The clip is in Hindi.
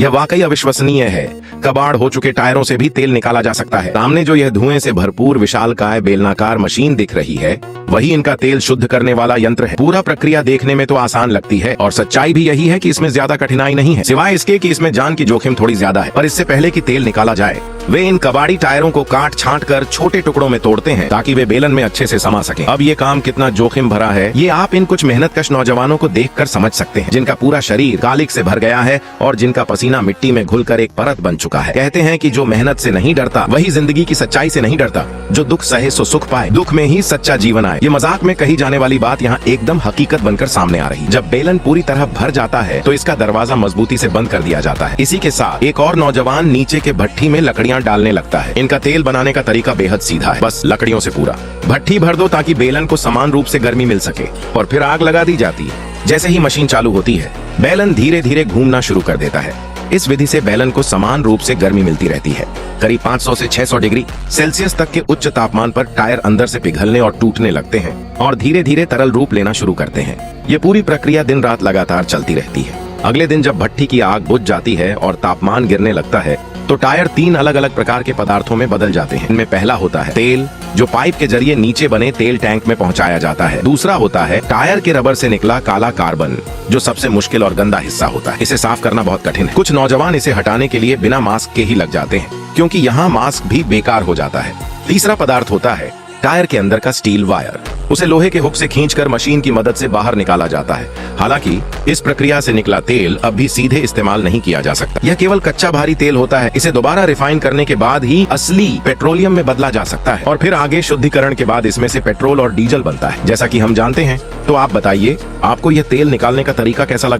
यह वाकई अविश्वसनीय है। कबाड़ हो चुके टायरों से भी तेल निकाला जा सकता है। सामने जो यह धुएं से भरपूर विशालकाय बेलनाकार मशीन दिख रही है, वही इनका तेल शुद्ध करने वाला यंत्र है। पूरा प्रक्रिया देखने में तो आसान लगती है और सच्चाई भी यही है कि इसमें ज्यादा कठिनाई नहीं है, सिवाय इसके कि इसमें जान की जोखिम थोड़ी ज्यादा है। पर इससे पहले कि तेल निकाला जाए, वे इन कबाड़ी टायरों को काट छांट कर छोटे टुकड़ों में तोड़ते हैं ताकि वे बेलन में अच्छे से समा सकें। अब ये काम कितना जोखिम भरा है, ये आप इन कुछ मेहनतकश नौजवानों को देखकर समझ सकते हैं, जिनका पूरा शरीर कालिक से भर गया है और जिनका पसीना मिट्टी में घुलकर एक परत बन चुका है। कहते हैं कि जो मेहनत से नहीं डरता वही जिंदगी की सच्चाई से नहीं डरता। जो दुख सहे सो सुख पाए, दुख में ही सच्चा जीवन आए। ये मजाक में कही जाने वाली बात यहाँ एकदम हकीकत बनकर सामने आ रही। जब बेलन पूरी तरह भर जाता है तो इसका दरवाजा मजबूती से बंद कर दिया जाता है। इसी के साथ एक और नौजवान नीचे के भट्ठी में लकड़ियाँ डालने लगता है। इनका तेल बनाने का तरीका बेहद सीधा है, बस लकड़ियों से पूरा भट्ठी भर दो ताकि बेलन को समान रूप से गर्मी मिल सके और फिर आग लगा दी जाती है। जैसे ही मशीन चालू होती है, बेलन धीरे धीरे घूमना शुरू कर देता है। इस विधि से बेलन को समान रूप से गर्मी मिलती रहती है। करीब 500 से 600 डिग्री सेल्सियस तक के उच्च तापमान पर टायर अंदर से पिघलने और टूटने लगते हैं और धीरे धीरे तरल रूप लेना शुरू करते हैं। ये पूरी प्रक्रिया दिन रात लगातार चलती रहती है। अगले दिन जब भट्ठी की आग बुझ जाती है और तापमान गिरने लगता है तो टायर 3 अलग अलग प्रकार के पदार्थों में बदल जाते हैं। इनमें पहला होता है तेल, जो पाइप के जरिए नीचे बने तेल टैंक में पहुंचाया जाता है। दूसरा होता है टायर के रबर से निकला काला कार्बन, जो सबसे मुश्किल और गंदा हिस्सा होता है। इसे साफ करना बहुत कठिन है। कुछ नौजवान इसे हटाने के लिए बिना मास्क के ही लग जाते हैं, क्योंकि यहाँ मास्क भी बेकार हो जाता है। तीसरा पदार्थ होता है टायर के अंदर का स्टील वायर। उसे लोहे के हुक से खींचकर मशीन की मदद से बाहर निकाला जाता है। हालांकि इस प्रक्रिया से निकला तेल अब भी सीधे इस्तेमाल नहीं किया जा सकता। यह केवल कच्चा भारी तेल होता है। इसे दोबारा रिफाइन करने के बाद ही असली पेट्रोलियम में बदला जा सकता है और फिर आगे शुद्धिकरण के बाद इसमें से पेट्रोल और डीजल बनता है। जैसा कि हम जानते हैं, तो आप बताइए, आपको यह तेल निकालने का तरीका कैसा लगा?